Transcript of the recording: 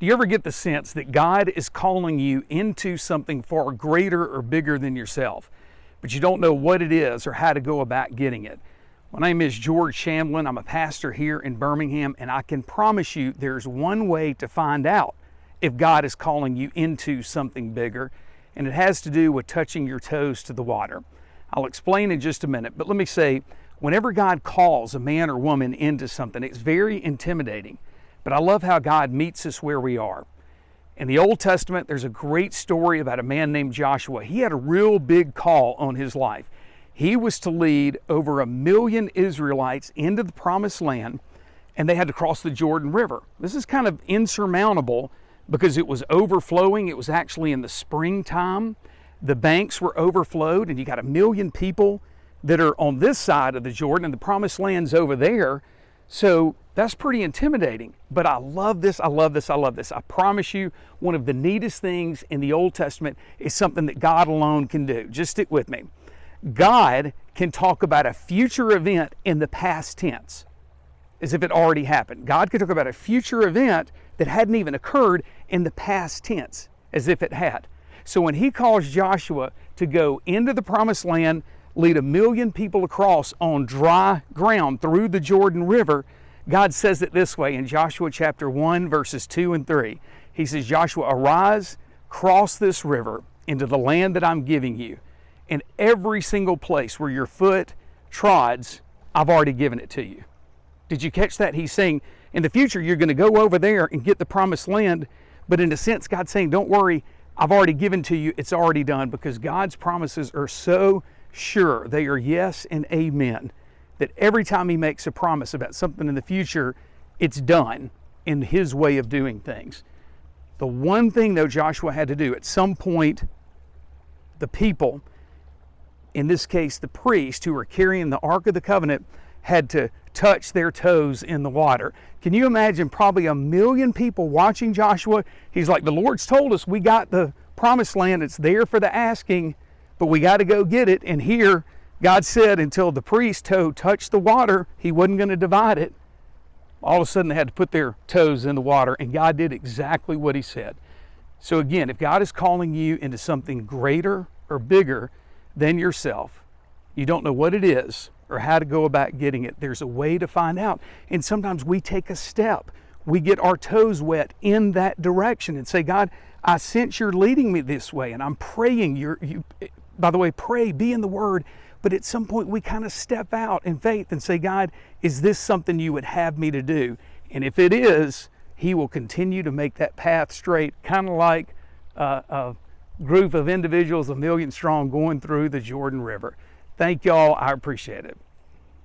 Do you ever get the sense that God is calling you into something far greater or bigger than yourself, but you don't know what it is or how to go about getting it? My name is George Shamblin. I'm a pastor here in Birmingham, and I can promise you there's one way to find out if God is calling you into something bigger, and it has to do with touching your toes to the water. I'll explain in just a minute, but let me say, whenever God calls a man or woman into something, it's very intimidating. But I love how God meets us where we are. In the Old Testament, there's a great story about a man named Joshua. He had a real big call on his life. He was to lead over 1 million Israelites into the Promised Land, and they had to cross the Jordan River. This is kind of insurmountable because it was overflowing. It was actually in the springtime. The banks were overflowed, and you got 1 million people that are on this side of the Jordan, and the Promised Land's over there. So that's pretty intimidating, but I love this, I love this, I love this. I promise you, one of the neatest things in the Old Testament is something that God alone can do. Just stick with me. God can talk about a future event in the past tense, as if it already happened. God could talk about a future event that hadn't even occurred in the past tense, as if it had. So when he calls Joshua to go into the Promised Land, lead 1 million people across on dry ground through the Jordan River, God says it this way in Joshua chapter 1, verses 2 and 3. He says, Joshua, arise, cross this river into the land that I'm giving you. And every single place where your foot trods, I've already given it to you. Did you catch that? He's saying, in the future, you're going to go over there and get the Promised Land. But in a sense, God's saying, don't worry, I've already given to you. It's already done, because God's promises are so sure, they are yes and amen, that every time he makes a promise about something in the future, it's done in his way of doing things. The one thing, though, Joshua had to do, at some point, the people, in this case the priests who were carrying the Ark of the Covenant, had to touch their toes in the water. Can you imagine probably 1 million people watching Joshua? He's like, the Lord's told us we got the Promised Land, it's there for the asking, but we got to go get it. And here, God said until the priest's toe touched the water, he wasn't going to divide it. All of a sudden, they had to put their toes in the water, and God did exactly what he said. So again, if God is calling you into something greater or bigger than yourself, you don't know what it is or how to go about getting it, there's a way to find out. And sometimes we take a step. We get our toes wet in that direction and say, God, I sense you're leading me this way, and I'm praying. By the way, pray, be in the Word, but at some point we kind of step out in faith and say, God, is this something you would have me to do? And if it is, he will continue to make that path straight, kind of like a group of individuals, 1 million strong, going through the Jordan River. Thank y'all. I appreciate it.